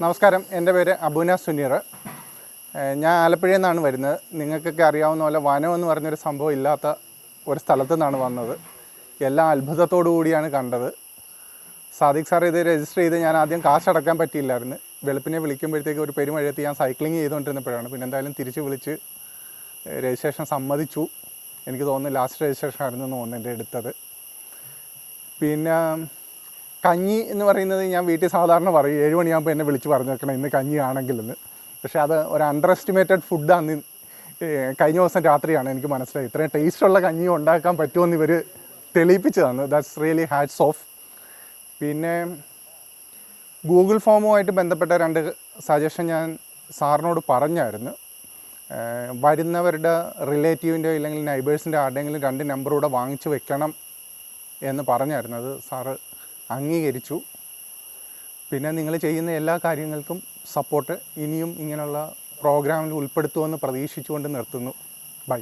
നമസ്കാരം, എൻ്റെ പേര് അബുന സുനീർ. ഞാൻ ആലപ്പുഴയിൽ നിന്നാണ് വരുന്നത്. നിങ്ങൾക്കൊക്കെ അറിയാവുന്ന പോലെ വനം എന്ന് പറഞ്ഞൊരു സംഭവം ഇല്ലാത്ത ഒരു സ്ഥലത്തു നിന്നാണ് വന്നത്. എല്ലാം അത്ഭുതത്തോടു കൂടിയാണ് കണ്ടത്. സാദിഖ് സാർ ഇത് രജിസ്റ്റർ ചെയ്ത് ഞാൻ ആദ്യം കാശ് അടക്കാൻ പറ്റിയില്ലായിരുന്നു. വെളുപ്പിനെ വിളിക്കുമ്പോഴത്തേക്ക് ഒരു പെരുമഴയത്ത് ഞാൻ സൈക്ലിംഗ് ചെയ്തുകൊണ്ടിരുന്നപ്പോഴാണ്. പിന്നെ എന്തായാലും തിരിച്ച് വിളിച്ച് രജിസ്ട്രേഷൻ സമ്മതിച്ചു. എനിക്ക് തോന്നുന്നു ലാസ്റ്റ് രജിസ്ട്രേഷൻ ആയിരുന്നു തോന്നുന്നു എൻ്റെ എടുത്തത്. പിന്നെ കഞ്ഞി എന്ന് പറയുന്നത് ഞാൻ വീട്ടിൽ സാധാരണ പറയും 7 മണിയാകുമ്പോൾ എന്നെ വിളിച്ച് പറഞ്ഞു വെക്കണം ഇന്ന് കഞ്ഞി ആണെങ്കിലെന്ന്. പക്ഷേ അത് ഒരു അണ്ടർ എസ്റ്റിമേറ്റഡ് ഫുഡാണ്. കഴിഞ്ഞ ദിവസം രാത്രിയാണ് എനിക്ക് മനസ്സിലായി ഇത്രയും ടേസ്റ്റുള്ള കഞ്ഞി ഉണ്ടാക്കാൻ പറ്റുമെന്ന് ഇവർ തെളിയിപ്പിച്ച് തന്നു. That's really hats off. പിന്നെ ഗൂഗിൾ ഫോമുമായിട്ട് ബന്ധപ്പെട്ട 2 സജഷൻ ഞാൻ സാറിനോട് പറഞ്ഞായിരുന്നു. വരുന്നവരുടെ റിലേറ്റീവിൻ്റെയോ ഇല്ലെങ്കിൽ നൈബേഴ്സിൻ്റെ ആരുടെയെങ്കിലും 2 നമ്പർ കൂടെ വാങ്ങിച്ച് വെക്കണം എന്ന് പറഞ്ഞായിരുന്നു. അത് സാറ് അംഗീകരിച്ചു. പിന്നെ നിങ്ങൾ ചെയ്യുന്ന എല്ലാ കാര്യങ്ങൾക്കും സപ്പോർട്ട് ഇനിയും ഇങ്ങനെയുള്ള പ്രോഗ്രാമിൽ ഉൾപ്പെടുത്തുമെന്ന് പ്രതീക്ഷിച്ചുകൊണ്ട് നിർത്തുന്നു. ബൈ.